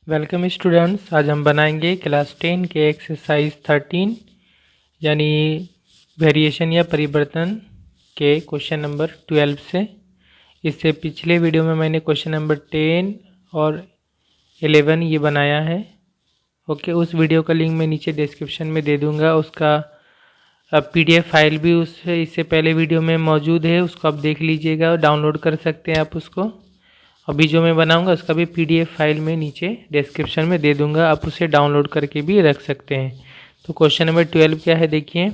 Welcome students. आज हम बनाएंगे क्लास 10 के एक्सरसाइज 13 यानी वेरिएशन या परिवर्तन के क्वेश्चन नंबर 12 से। इससे पिछले वीडियो में मैंने क्वेश्चन नंबर 10 और 11 ये बनाया है। ओके, उस वीडियो का लिंक मैं नीचे डिस्क्रिप्शन में दे दूंगा। उसका PDF फाइल भी इससे पहले वीडियो में मौजूद है, उसको आप देख लीजिएगा और डाउनलोड कर सकते हैं आप उसको। अभी जो मैं बनाऊंगा उसका भी PDF फाइल में नीचे डिस्क्रिप्शन में दे दूंगा, आप उसे डाउनलोड करके भी रख सकते हैं। तो क्वेश्चन नंबर 12 क्या है देखिए।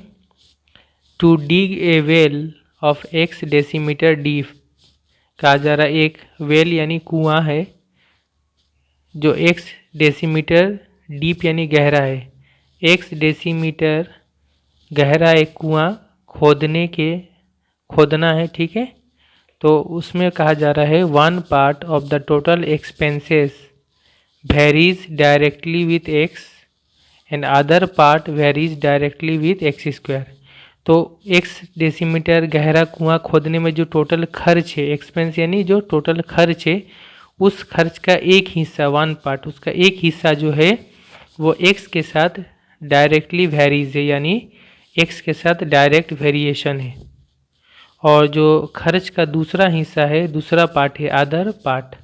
To dig a well of x decimetre deep, कहा जा रहा है एक वेल यानी कुआं है जो x डेसीमीटर डीप यानी गहरा है। x डेसीमीटर गहरा एक कुआं खोदना है, ठीक है। तो उसमें कहा जा रहा है 1 part of the total expenses varies directly with x and other part varies directly with x square. तो x डेसीमीटर गहरा कुआं खोदने में जो टोटल खर्च है, एक्सपेंस यानी जो टोटल खर्च है, उस खर्च का एक हिस्सा 1 पार्ट, उसका एक हिस्सा जो है वो x के साथ डायरेक्टली वेरीज है, यानी x के साथ डायरेक्ट वेरिएशन है। और जो खर्च का दूसरा हिस्सा है, दूसरा पार्ट है अदर पार्ट,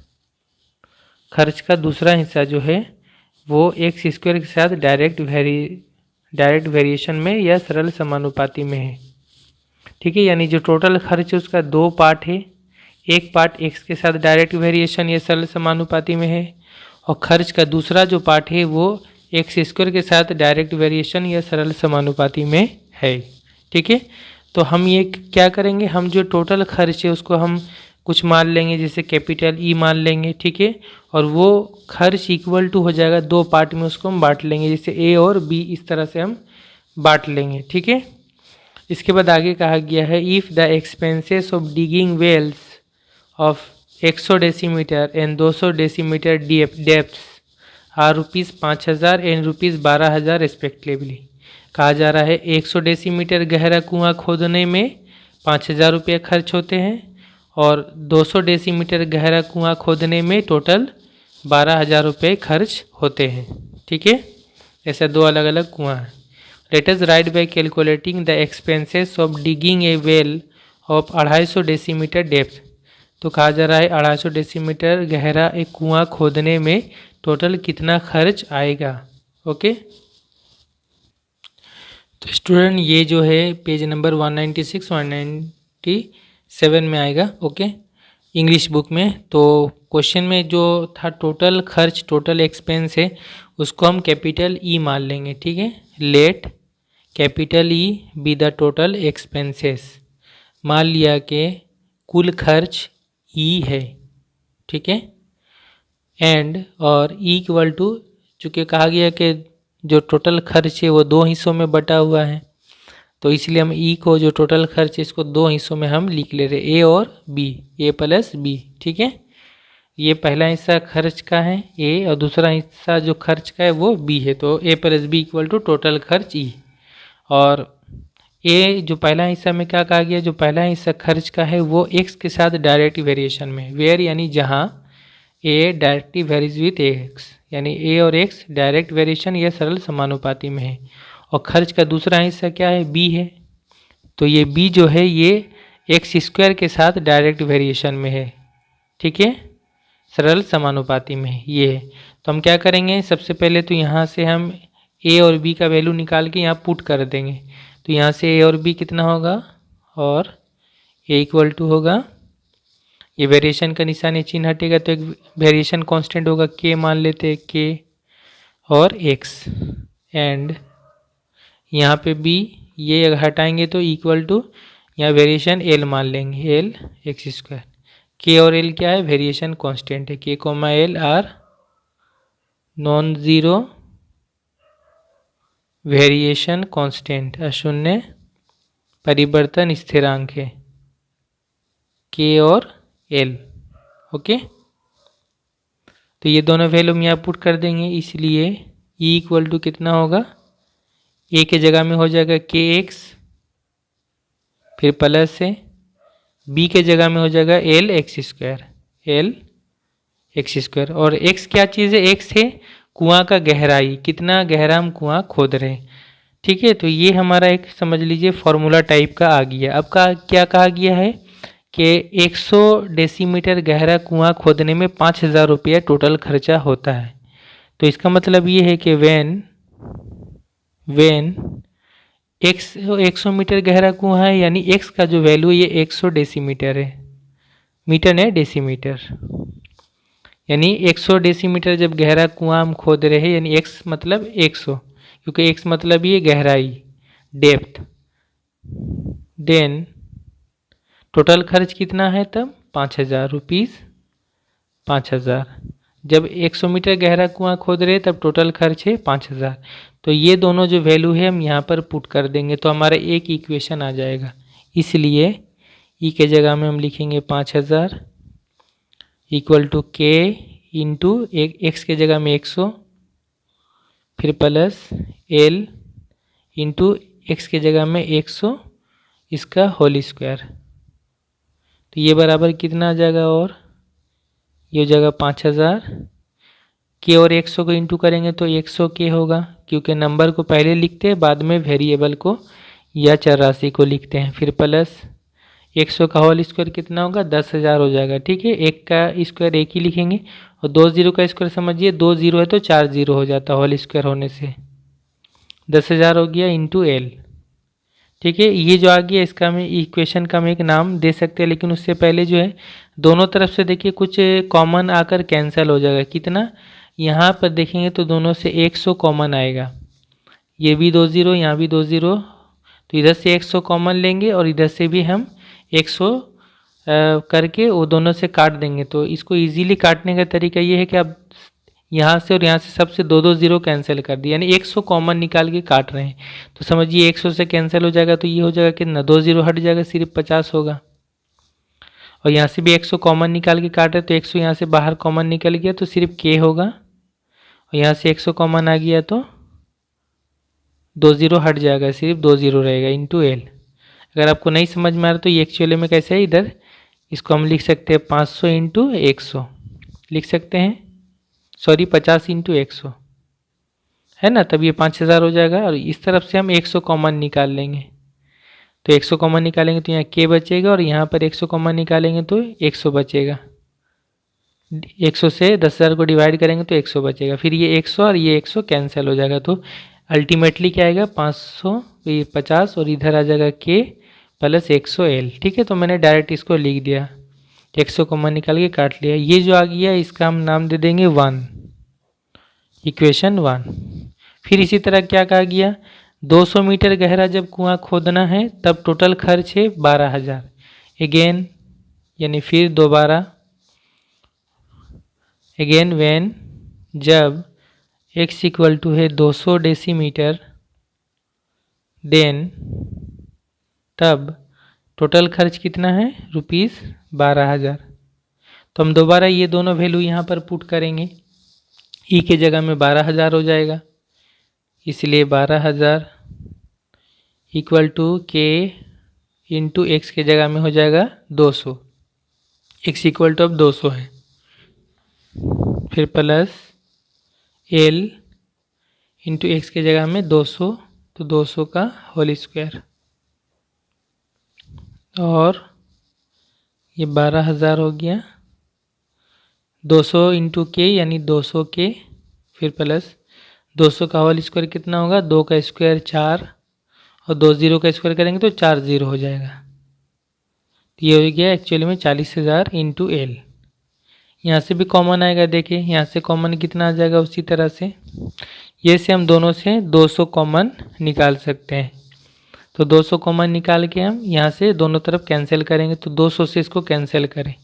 खर्च का दूसरा हिस्सा जो है वो एक्स स्क्वायर के साथ डायरेक्ट वेरिएशन में या सरल समानुपाती में है, ठीक है। यानी जो टोटल खर्च है उसका 2 पार्ट है, एक पार्ट एक्स के साथ डायरेक्ट वेरिएशन या सरल समानुपाती में है, और खर्च का दूसरा जो पार्ट है वो एक्स स्क्वायर के साथ डायरेक्ट वेरिएशन या सरल समानुपाती में है, ठीक है। तो हम ये क्या करेंगे, हम जो टोटल खर्च है उसको हम कुछ मान लेंगे, जैसे कैपिटल ई मान लेंगे, ठीक है। और वो खर्च इक्वल टू हो जाएगा 2 पार्ट में, उसको हम बांट लेंगे, जैसे ए और बी, इस तरह से हम बांट लेंगे, ठीक है। इसके बाद आगे कहा गया है if the expenses of digging wells of 100 decimetre and 200 decimetre depth are ₹5000 and ₹12000 respectively. कहा जा रहा है 100 डेसीमीटर गहरा कुआं खोदने में 5000 रुपये खर्च होते हैं और 200 डेसीमीटर गहरा कुआं खोदने में टोटल 12000 रुपये खर्च होते हैं, ठीक है। ऐसा 2 अलग अलग कुआं हैं। Let us right bye calculating the expenses of digging A well of 250 decimetre depth. तो कहा जा रहा है 250 डेसीमीटर गहरा एक कुआं खोदने में टोटल कितना खर्च आएगा। ओके, तो स्टूडेंट ये जो है पेज नंबर 196 197 में आएगा, ओके, इंग्लिश बुक में। तो क्वेश्चन में जो था टोटल खर्च, टोटल एक्सपेंस है, उसको हम कैपिटल ई मान लेंगे, ठीक है। Let capital E be the total expenses. मान लिया कि कुल खर्च ई है, ठीक है। एंड और ई इक्वल टू, चूँकि कहा गया कि जो टोटल खर्च है वो 2 हिस्सों में बटा हुआ है, तो इसलिए हम ई को, जो टोटल खर्च है, इसको 2 हिस्सों में हम लिख ले रहे, ए और बी, ए प्लस बी, ठीक है। ये पहला हिस्सा खर्च का है ए, और दूसरा हिस्सा जो खर्च का है वो बी है, तो A plus B equal to total खर्च ई। और ए जो पहला हिस्सा में क्या कहा गया, जो पहला हिस्सा खर्च का है वो एक्स के साथ डायरेक्ट वेरिएशन में, वेयर यानी जहाँ ए डायरेक्टली वेरीज विथ एक्स, यानी ए और एक्स डायरेक्ट वेरिएशन या सरल समानुपाती में है। और खर्च का दूसरा हिस्सा क्या है, बी है, तो ये बी जो है ये एक्स स्क्वायर के साथ डायरेक्ट वेरिएशन में है, ठीक है, सरल समानुपाती में ये है। तो हम क्या करेंगे, सबसे पहले तो यहाँ से हम ए और बी का वैल्यू निकाल के यहाँ पुट कर देंगे। तो यहाँ से ए और बी कितना होगा, और ए इक्वल टू होगा, ये वेरिएशन का निशान, ये चिन्ह हटेगा तो एक वेरिएशन कांस्टेंट होगा, के मान लेते हैं, के और एक्स। एंड यहाँ पे बी, ये हटाएंगे तो इक्वल टू, यहाँ वेरिएशन एल मान लेंगे, एल एक्स स्क्वायर। के और एल क्या है, वेरिएशन कांस्टेंट है, K comma L are non zero variation constant, अशून्य परिवर्तन स्थिरांक है, के और एल, ओके। तो ये दोनों वैल्यू हम यहाँ पुट कर देंगे, इसलिए ई इक्वल टू कितना होगा, ए के जगह में हो जाएगा के एक्स, फिर प्लस से बी के जगह में हो जाएगा L x square, L x square. और एक्स क्या चीज़ है? एक्स है कुआं का गहराई, कितना गहरा हम कुआं खोद रहे हैं। ठीक है, तो ये हमारा एक समझ लीजिए फॉर्मूला टाइप का आ गया। अब का क्या कहा गया है कि 100 डेसीमीटर गहरा कुआं खोदने में 5,000 रुपया टोटल खर्चा होता है। तो इसका मतलब ये है कि वेन एक्स 100 मीटर गहरा कुआं है, यानी एक्स का जो वैल्यू है ये 100 डेसीमीटर है। मीटर है डेसीमीटर, यानी 100 डेसीमीटर जब गहरा कुआं हम खोद रहे हैं, यानी एक्स मतलब 100, क्योंकि एक्स मतलब ये गहराई, डेप्थ। देन टोटल खर्च कितना है तब? 5,000 रुपीज़। 5,000 जब 100 मीटर गहरा कुआं खोद रहे तब टोटल खर्च है 5,000। तो ये दोनों जो वैल्यू है हम यहाँ पर पुट कर देंगे तो हमारा एक इक्वेशन आ जाएगा। इसलिए ई के जगह में हम लिखेंगे 5,000 इक्वल टू के इंटू एक्स के जगह में 100, फिर प्लस एल इंटू एक्स के जगह में 100 इसका होल स्क्वायर। तो ये बराबर कितना आ जाएगा? और ये हो जाएगा 5,000 के और 100 को इंटू करेंगे तो 100 के होगा, क्योंकि नंबर को पहले लिखते हैं बाद में वेरिएबल को या चर राशि को लिखते हैं। फिर प्लस 100 का होल स्क्वायर कितना होगा? 10,000 हो जाएगा। ठीक है, एक का स्क्वायर एक ही लिखेंगे और 2 जीरो का स्क्वायर समझिए, 2 जीरो है तो 4 जीरो हो जाता होल स्क्वायर होने से। 10,000 हो गया इंटू एल। ठीक है, ये जो आ गया इसका हम इक्वेशन का हम एक नाम दे सकते हैं, लेकिन उससे पहले जो है दोनों तरफ से देखिए कुछ कॉमन आकर कैंसिल हो जाएगा। कितना? यहाँ पर देखेंगे तो दोनों से 100 कॉमन आएगा, ये भी 2 जीरो, यहाँ भी 2 जीरो, तो इधर से 100 कॉमन लेंगे और इधर से भी हम 100 करके वो दोनों से काट देंगे। तो इसको इजीली काटने का तरीका ये है कि आप यहाँ से और यहाँ से सबसे 2-2 जीरो कैंसिल कर दिए, यानी 100 कॉमन निकाल के काट रहे हैं। तो समझिए 100 से कैंसिल हो जाएगा तो ये हो जाएगा कितना? 2 जीरो हट जाएगा, सिर्फ 50 होगा। और यहाँ से भी 100 कॉमन निकाल के काट रहे तो 100 यहाँ से बाहर कॉमन निकल गया तो सिर्फ के होगा, और यहाँ से 100 कॉमन आ गया तो 2 जीरो हट जाएगा, सिर्फ 2 जीरो रहेगा इंटू एल। अगर आपको नहीं समझ में आ रहा तो ये एक्चुअली में कैसे है, इधर इसको हम लिख सकते हैं 500 इंटू 100 लिख सकते हैं, सॉरी 50 इंटू 100 है ना, तब ये 5,000 हो जाएगा। और इस तरफ से हम 100 कॉमन निकाल लेंगे, तो 100 कॉमन निकालेंगे तो यहाँ के बचेगा, और यहाँ पर 100 कॉमन निकालेंगे तो 100 बचेगा। 100 से 10,000 को डिवाइड करेंगे तो 100 बचेगा, फिर ये 100 और ये 100 कैंसिल हो जाएगा। तो अल्टीमेटली क्या आएगा? 550 और इधर आ जाएगा के प्लस 100 एल। ठीक है, तो मैंने डायरेक्ट इसको लिख दिया, 100 कॉमन निकाल के काट लिया। ये जो आ गया इसका हम नाम दे देंगे 1, इक्वेशन 1। फिर इसी तरह क्या कहा गया? 200 मीटर गहरा जब कुआं खोदना है तब टोटल खर्च है 12,000। अगेन यानी फिर दोबारा, अगेन व्हेन जब x इक्वल टू है 200 डेसीमीटर, देन तब टोटल खर्च कितना है? रुपीज़ 12,000। तो हम दोबारा ये दोनों वैल्यू यहाँ पर पुट करेंगे, ई के जगह में 12,000 हो जाएगा, इसलिए 12,000 इक्वल टू के इंटू एक्स के जगह में हो जाएगा 200, एक्स इक्वल टू अब 200 है, फिर प्लस एल इंटू एक्स के जगह में 200, तो 200 का होल स्क्वायर, और ये 12,000 हो गया। 200 इंटू के यानी 200 के, फिर प्लस 200 का होल स्क्वायर कितना होगा? 2 का स्क्वायर 4, और 2 जीरो का स्क्वायर करेंगे तो 4 जीरो हो जाएगा। तो ये हो गया एक्चुअली में 40,000 इंटू एल। यहाँ से भी कॉमन आएगा, देखिए यहाँ से कॉमन कितना आ जाएगा? उसी तरह से ये से हम दोनों से 200 कॉमन निकाल सकते हैं। तो 200 कॉमन निकाल के हम यहाँ से दोनों तरफ कैंसिल करेंगे, तो 200 से इसको कैंसिल करें।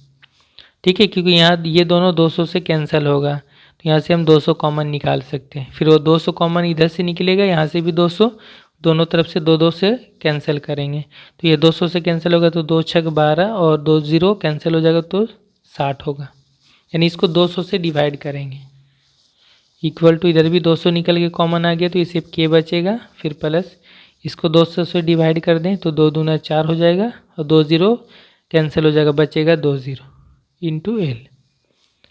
ठीक है, क्योंकि यहाँ ये दोनों 200 से कैंसिल होगा, तो यहाँ से हम 200 कॉमन निकाल सकते हैं। फिर वो 200 कॉमन इधर से निकलेगा, यहाँ से भी 200, दोनों तरफ से 2-2 से कैंसिल करेंगे, तो ये 200 से कैंसिल होगा तो 2 छक 12 और 2 जीरो कैंसिल हो जाएगा तो 60 होगा, यानी इसको 200 से डिवाइड करेंगे। इक्वल टू इधर भी 200 निकल के कॉमन आ गया तो इसे के बचेगा, फिर प्लस इसको 200 से डिवाइड कर दें तो 2 दूना 4 हो जाएगा, और 2 जीरो कैंसिल हो जाएगा, बचेगा 2 जीरो इंटू एल।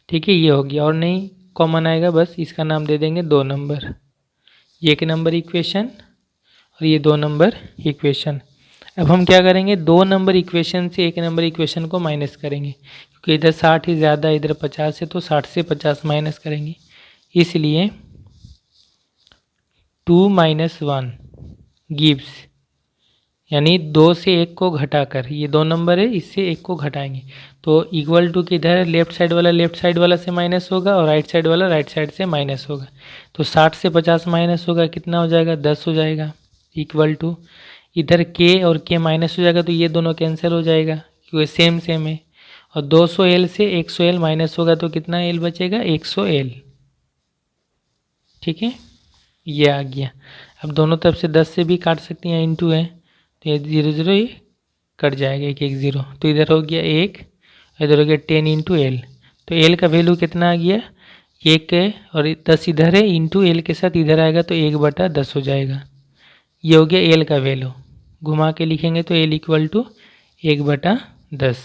ठीक है, ये हो गया और नहीं कॉमन आएगा, बस इसका नाम दे देंगे 2 नंबर। ये 1 नंबर इक्वेशन और ये 2 नंबर इक्वेशन। अब हम क्या करेंगे, 2 नंबर इक्वेशन से 1 नंबर इक्वेशन को माइनस करेंगे, क्योंकि इधर 60 ही ज़्यादा, इधर 50 है, तो 60 से 50 माइनस करेंगे। इसलिए 2 - 1 गिव्स, यानी 2 से 1 को घटाकर, ये 2 नंबर है, इससे 1 को घटाएंगे तो इक्वल टू किधर, लेफ्ट साइड वाला से माइनस होगा और राइट साइड वाला राइट साइड से माइनस होगा। तो 60 से 50 माइनस होगा, कितना हो जाएगा, 10 हो जाएगा। इक्वल टू इधर के और के माइनस हो जाएगा, तो ये दोनों कैंसिल हो जाएगा क्योंकि सेम सेम है। और 200 L से 100 L माइनस होगा तो कितना L बचेगा, 100 L। ठीक है, ये आ गया। अब दोनों तरफ से 10 से भी काट सकते हैं, इंटू है तो ये 0 0 ये कट जाएगा, 1 1 0, तो इधर हो गया 1, इधर हो गया 10 इंटू एल। तो एल का वैल्यू कितना आ गया, 1 है और 10 इधर है, इंटू एल के साथ इधर आएगा तो 1/10 हो जाएगा। ये हो गया एल का वैल्यू। घुमा के लिखेंगे तो एल इक्वल टू 1/10।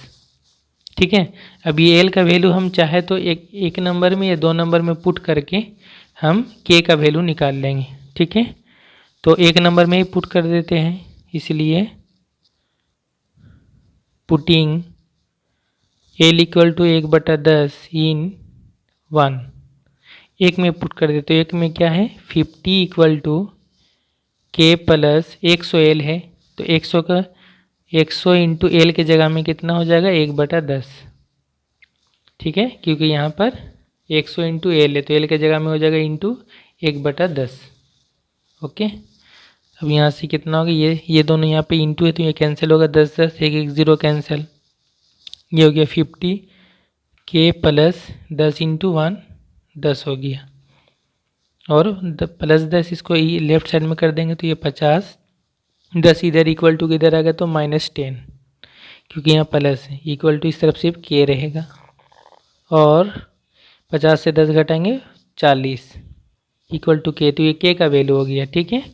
ठीक है, अब ये एल का वैल्यू हम चाहे तो एक नंबर में या 2 नंबर में पुट करके हम के का वैल्यू निकाल लेंगे। ठीक है, तो 1 नंबर में ही पुट कर देते हैं, इसलिए पुटिंग एल इक्वल टू 1/10 इन 1, एक में पुट कर देते, तो एक में क्या है 50 इक्वल टू के प्लस 100 एल है, तो 100 का 100 इंटू एल के जगह में कितना हो जाएगा, 1/10। ठीक है, क्योंकि यहाँ पर 100 इंटू एल है तो एल के जगह में हो जाएगा इंटू 1/10। ओके, अब यहाँ से कितना होगा, ये दोनों यहाँ पे इंटू है तो ये कैंसिल होगा, 10 10 1 1 0 कैंसिल। ये हो गया 50 के प्लस 10 इंटू 1 10 हो गया, और प्लस 10 इसको लेफ्ट साइड में कर देंगे तो ये 50, 10 इधर इक्वल टू किधर आ गया तो -10, क्योंकि यहाँ प्लस है, इक्वल टू इस तरफ सिर्फ के रहेगा, और 50 से 10 घटाएंगे 40 इक्वल टू के, तो ये के का वैल्यू हो गया। ठीक है,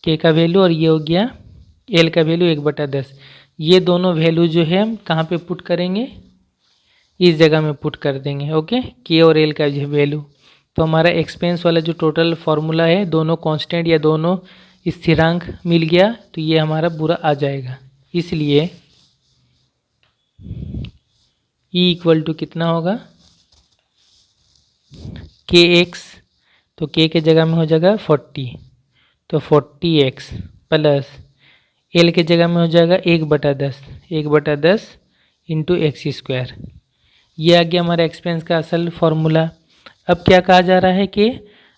के का वैल्यू, और ये हो गया एल का वैल्यू 1/10। ये दोनों वैल्यू जो है हम कहाँ पे पुट करेंगे, इस जगह में पुट कर देंगे। ओके, के और एल का जो वैल्यू, तो हमारा एक्सपेंस वाला जो टोटल फार्मूला है, दोनों कांस्टेंट या दोनों स्थिरांक मिल गया तो ये हमारा पूरा आ जाएगा। इसलिए ई इक्वल टू कितना होगा, के एक्स, तो के जगह में हो जाएगा 40, तो 40x प्लस एल के जगह में हो जाएगा 1/10, 1/10 इंटू x²। ये आ गया हमारा एक्सपेंस का असल फार्मूला। अब क्या कहा जा रहा है कि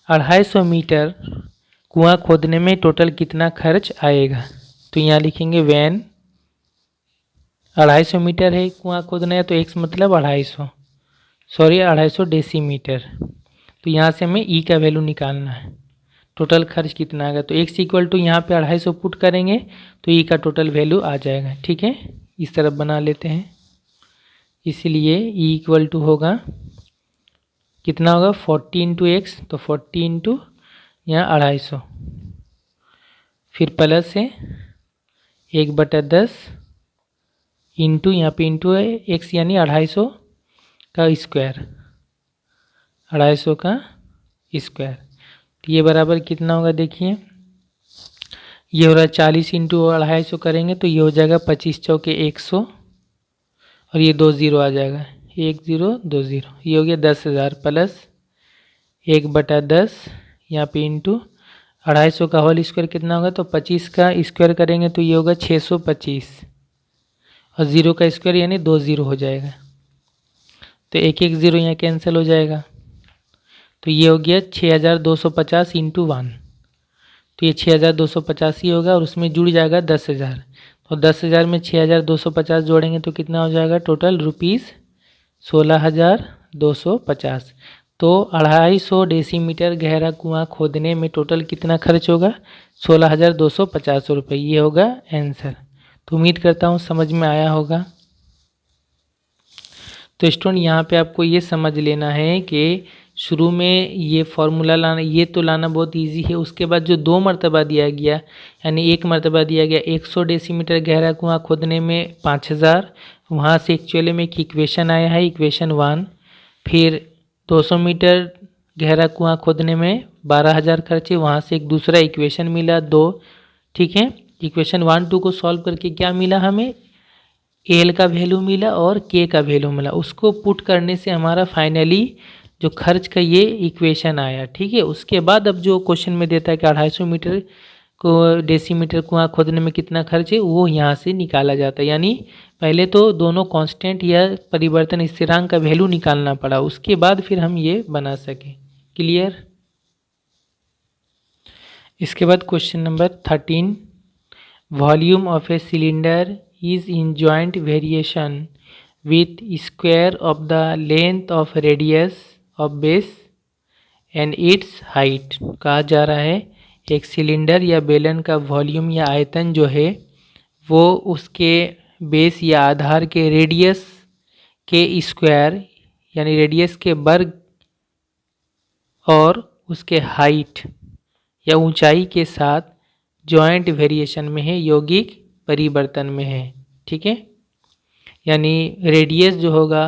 250 मीटर कुआं खोदने में टोटल कितना खर्च आएगा, तो यहाँ लिखेंगे वैन 250 मीटर है कुआं खोदना है, तो x मतलब 250 डेसीमीटर, तो यहाँ से हमें ई का वैल्यू निकालना है, टोटल खर्च कितना आएगा, तो x इक्वल टू यहाँ पे 250 पुट करेंगे तो ई का टोटल वैल्यू आ जाएगा। ठीक है, इस तरफ बना लेते हैं, इसलिए ई इक्वल टू होगा कितना होगा, 40 इंटू एक्स, तो 40 इंटू यहाँ 250, फिर प्लस है 1/10 इंटू यहाँ पे इंटू है एक्स, यानी 250 का स्क्वायर, 250 का स्क्वायर, तो ये बराबर कितना होगा, देखिए ये हो रहा है 40 इंटू 250 करेंगे तो ये हो जाएगा 25 चौके 100, और ये 2 0 आ जाएगा, 1 0 2 0, ये हो गया 10,000 प्लस 1/10 यहाँ पे इंटू 250 का होल स्क्वायर कितना होगा, तो 25 का स्क्वायर करेंगे तो ये होगा 625, और 0 का स्क्वायर यानी 2 0 हो जाएगा, तो 1 1 0 यहाँ कैंसिल हो जाएगा, तो ये हो गया 6250 इंटू 1, तो ये 6250 ही होगा, और उसमें जुड़ जाएगा 10,000, तो 10,000 में 6250 जोड़ेंगे तो कितना हो जाएगा, टोटल ₹16,250। तो 250 डेसीमीटर गहरा कुआं खोदने में टोटल कितना खर्च होगा, 16,250 रुपये, ये होगा आंसर। तो उम्मीद करता हूँ समझ में आया होगा। तो स्टूडेंट यहाँ पे आपको ये समझ लेना है कि शुरू में ये फार्मूला लाना, ये तो लाना बहुत इजी है, उसके बाद जो 2 मरतबा दिया गया, यानी एक मरतबा दिया गया 100 डेसीमीटर गहरा कुआं खोदने में 5,000, वहाँ से एक्चुअली में एक इक्वेशन आया है, इक्वेशन 1, फिर 200 मीटर गहरा कुआं खोदने में 12,000 खर्चे। वहाँ से एक दूसरा इक्वेशन मिला 2, ठीक है। इक्वेशन 1 2 को सॉल्व करके क्या मिला हमें, एल का वैल्यू मिला और के का वैल्यू मिला। उसको पुट करने से हमारा फाइनली जो खर्च का ये इक्वेशन आया, ठीक है। उसके बाद अब जो क्वेश्चन में देता है कि 250 मीटर को डेसीमीटर कुआं खोदने में कितना खर्च है, वो यहाँ से निकाला जाता है। यानी पहले तो दोनों कांस्टेंट या परिवर्तन स्थिरांक का वैल्यू निकालना पड़ा, उसके बाद फिर हम ये बना सके। क्लियर। इसके बाद question number 13, volume of a cylinder is in joint variation with square of the length of radius of base and it's height. कहा जा रहा है एक सिलेंडर या बेलन का वॉल्यूम या आयतन जो है वो उसके बेस या आधार के रेडियस के स्क्वायर यानी रेडियस के वर्ग और उसके हाइट या ऊंचाई के साथ जॉइंट वेरिएशन में है, यौगिक परिवर्तन में है, ठीक है। यानी रेडियस जो होगा,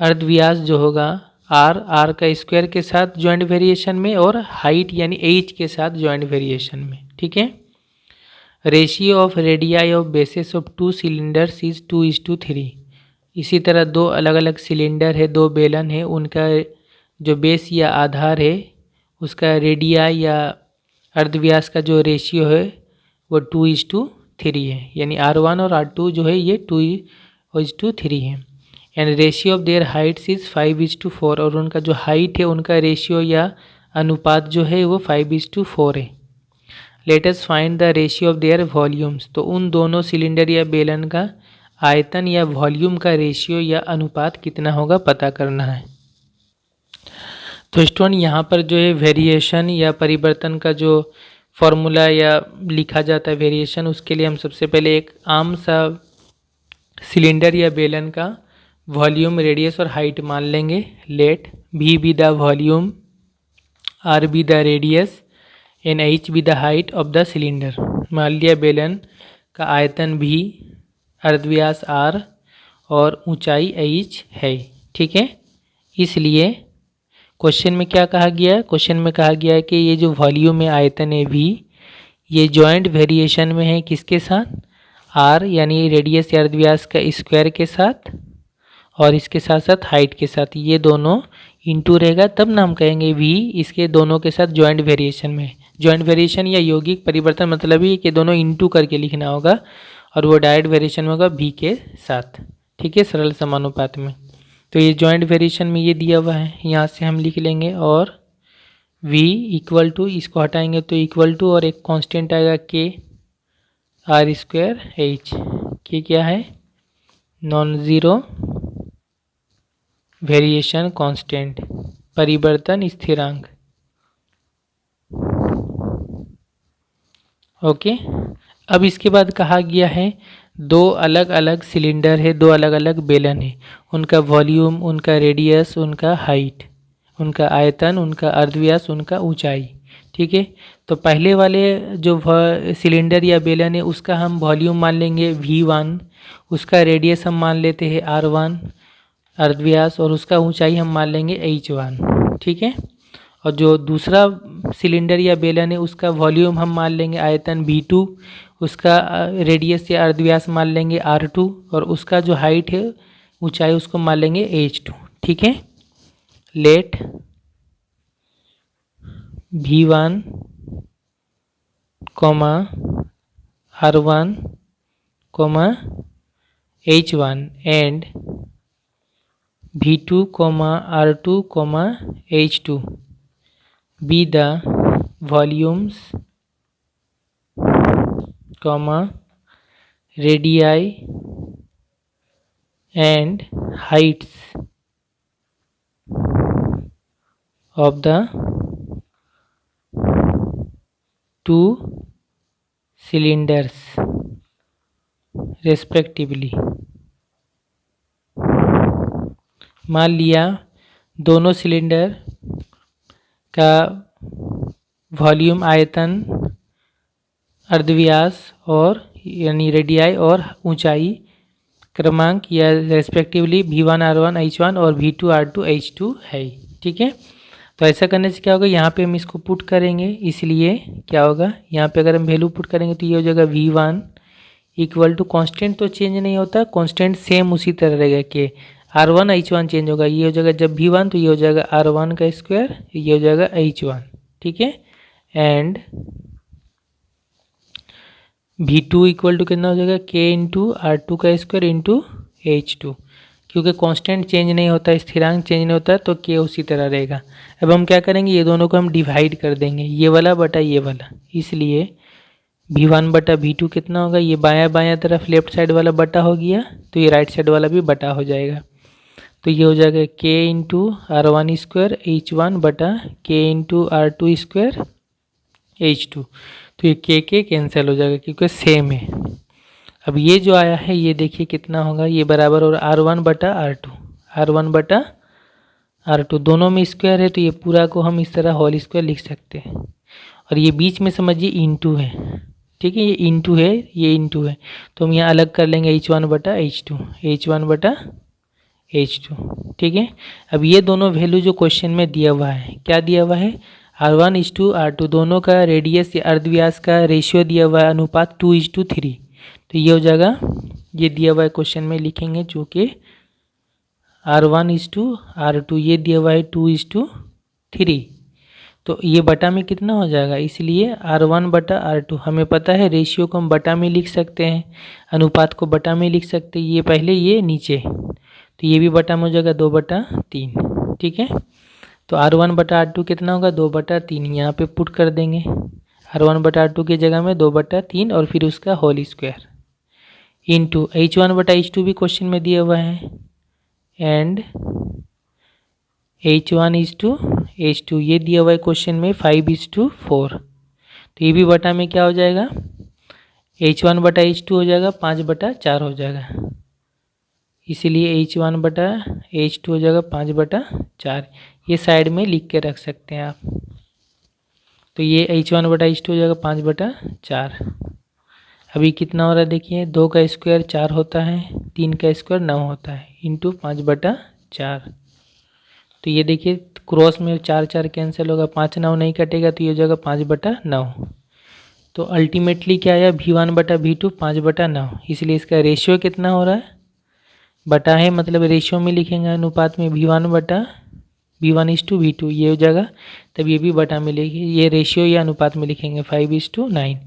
अर्धव्यास जो होगा आर का स्क्वायर के साथ जॉइंट वेरिएशन में, और हाइट यानी एच के साथ जॉइंट वेरिएशन में, ठीक है। Ratio of radii of bases of 2 cylinders is 2:3। इसी तरह 2 अलग अलग सिलेंडर है, 2 बेलन है, उनका जो बेस या आधार है उसका रेडियाई या अर्धव्यास का जो रेशियो है वो 2:3 है। यानी R1 और R2 जो है ये 2:3 है। And ratio of their Heights is 5:4, और उनका जो हाइट है उनका रेशियो या अनुपात जो है वो 5:4 है। Let us find the ratio of their volumes. तो उन दोनों सिलेंडर या बेलन का आयतन या वॉल्यूम का रेशियो या अनुपात कितना होगा पता करना है। तो स्टूडेंट यहाँ पर जो है वेरिएशन या परिवर्तन का जो फॉर्मूला या लिखा जाता है वेरिएशन, उसके लिए हम सबसे पहले एक आम सा सिलेंडर या बेलन का वॉल्यूम, रेडियस और हाइट मान लेंगे। Let V be the volume, R be the radius and H be the height of the cylinder. मान लिया बेलन का आयतन V, अर्धव्यास R और ऊंचाई H है, ठीक है। इसलिए क्वेश्चन में क्या कहा गया है, क्वेश्चन में कहा गया है कि ये जो वॉल्यूम है, आयतन है V, ये जॉइंट वेरिएशन में है किसके साथ, R यानी रेडियस या अर्धव्यास का स्क्वायर के साथ, और इसके साथ साथ हाइट के साथ। ये दोनों इंटू रहेगा तब ना हम कहेंगे V इसके दोनों के साथ जॉइंट वेरिएशन में। जॉइंट वेरिएशन या यौगिक परिवर्तन मतलब ही कि दोनों इंटू करके लिखना होगा, और वो डायरेक्ट वेरिएशन में होगा V के साथ, ठीक है, सरल समानुपात में। तो ये जॉइंट वेरिएशन में ये दिया हुआ है, यहाँ से हम लिख लेंगे। और V इक्वल टू, इसको हटाएंगे तो इक्वल टू, और एक कांस्टेंट आएगा K R² H। के क्या है, नॉन ज़ीरो वेरिएशन कांस्टेंट, परिवर्तन स्थिरांक। ओके। अब इसके बाद कहा गया है 2 अलग अलग सिलेंडर है, 2 अलग अलग बेलन है, उनका वॉल्यूम, उनका रेडियस, उनका हाइट, उनका आयतन, उनका अर्धव्यास, उनका ऊंचाई, ठीक है। तो पहले वाले जो सिलेंडर या बेलन है उसका हम वॉल्यूम मान लेंगे V1, उसका रेडियस हम मान लेते हैं R1 अर्धव्यास, और उसका ऊंचाई हम मान लेंगे H1, ठीक है। और जो दूसरा सिलेंडर या बेलन है उसका वॉल्यूम हम मान लेंगे आयतन V2, उसका रेडियस या अर्धव्यास मान लेंगे R2, और उसका जो हाइट है ऊंचाई उसको मान लेंगे H2, ठीक है। Let V1, R1, H1 and V2, R2, H2 be the volumes, radii and heights of the 2 cylinders respectively। मान लिया दोनों सिलेंडर का वॉल्यूम, आयतन, अर्धव्यास और यानी रेडियाई और ऊंचाई क्रमांक या रेस्पेक्टिवली V1R1 H1 और V2R2 H2 है। ठीक है, तो ऐसा करने से क्या होगा, यहाँ पे हम इसको पुट करेंगे, इसलिए क्या होगा, यहाँ पे अगर हम वैल्यू पुट करेंगे तो ये हो जाएगा V1 इक्वल टू, कॉन्स्टेंट तो चेंज नहीं होता, कॉन्स्टेंट सेम उसी तरह रहेगा कि R1 H1 चेंज होगा, ये हो जाएगा जब V1 तो ये हो जाएगा R1 का स्क्वायर, ये हो जाएगा H1। ठीक है, एंड V2 इक्वल टू कितना हो जाएगा K इंटू R2 का स्क्वायर इंटू H2, क्योंकि कांस्टेंट चेंज नहीं होता, स्थिरांक चेंज नहीं होता, तो K उसी तरह रहेगा। अब हम क्या करेंगे, ये दोनों को हम डिवाइड कर देंगे, ये वाला बटा ये वाला, इसलिए V1 बटा V2 कितना होगा, ये बायां बायां तरफ लेफ्ट साइड वाला बटा हो गया, तो ये राइट साइड वाला भी बटा हो जाएगा, तो ये हो जाएगा K into R1 square H1 बटा K into R2 square H2, तो ये K कैंसिल हो जाएगा क्योंकि सेम है। अब ये जो आया है ये देखिए कितना होगा, ये बराबर और R1 बटा R2, R1 बटा R2 दोनों में स्क्वायर है, तो ये पूरा को हम इस तरह होल स्क्वायर लिख सकते हैं, और ये बीच में समझिए इंटू है। ठीक है, ये इंटू है, ये इंटू है, तो हम यहाँ अलग कर लेंगे H1 बटा H2, H1 बटा H2। ठीक है, अब ये दोनों वैल्यू जो क्वेश्चन में दिया हुआ है, क्या दिया हुआ है, R1:R2 दोनों का रेडियस या अर्धव्यास का रेशियो दिया हुआ है, अनुपात 2:3, तो ये हो जाएगा, ये दिया हुआ है क्वेश्चन में लिखेंगे, जो कि R1:R2 ये दिया हुआ है 2:3, तो ये बटा में कितना हो जाएगा, इसलिए R1 बटा R2, हमें पता है रेशियो को हम बटा में लिख सकते हैं, अनुपात को बटा में लिख सकते हैं, ये पहले ये नीचे, तो ये भी बटा में हो जाएगा 2/3। ठीक है, तो R1 बटा R2 कितना होगा, 2/3, यहाँ पे पुट कर देंगे, R1 बटा R2 की जगह में 2/3 और फिर उसका होल स्क्वायर इंटू H1 बटा H2 भी क्वेश्चन में दिया हुआ है, एंड H1:H2 ये दिया हुआ है क्वेश्चन में 5:4, तो ये भी बटा में क्या हो जाएगा, H1 बटा H2 हो जाएगा 5/4 हो जाएगा, इसीलिए H1 बटा H2 हो जाएगा 5/4, ये साइड में लिख के रख सकते हैं आप, तो ये H1 बटा H2 हो जाएगा 5/4। अभी कितना हो रहा है देखिए, 2 का स्क्वायर 4 होता है, 3 का स्क्वायर 9 होता है, इंटू 5/4, तो ये देखिए क्रॉस में 4 कैंसिल होगा, 5 9 नहीं कटेगा, तो ये हो जाएगा 5/9, तो अल्टीमेटली क्या आया, V1 बटा V2 5/9, इसलिए इसका रेशियो कितना हो रहा है, बटा है मतलब रेशियो में लिखेंगे, अनुपात में V1:V2 ये हो जाएगा, तब ये भी बटा में लिखेंगे, ये रेशियो या अनुपात में लिखेंगे 5:9,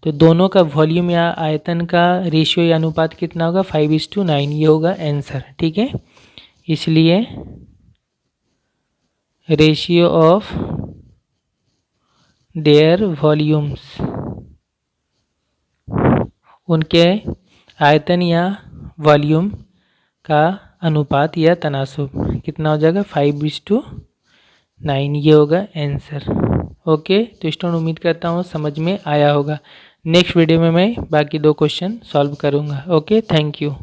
तो दोनों का वॉल्यूम या आयतन का रेशियो या अनुपात कितना होगा, 5:9, ये होगा आंसर। ठीक है, इसलिए रेशियो ऑफ देयर वॉल्यूम्स, उनके आयतन या वॉल्यूम का अनुपात या तनासुब कितना हो जाएगा, 5:9, ये होगा आंसर। ओके, तो स्टूडेंट उम्मीद करता हूँ समझ में आया होगा। नेक्स्ट वीडियो में मैं बाकी 2 क्वेश्चन सॉल्व करूँगा। Okay, thank you.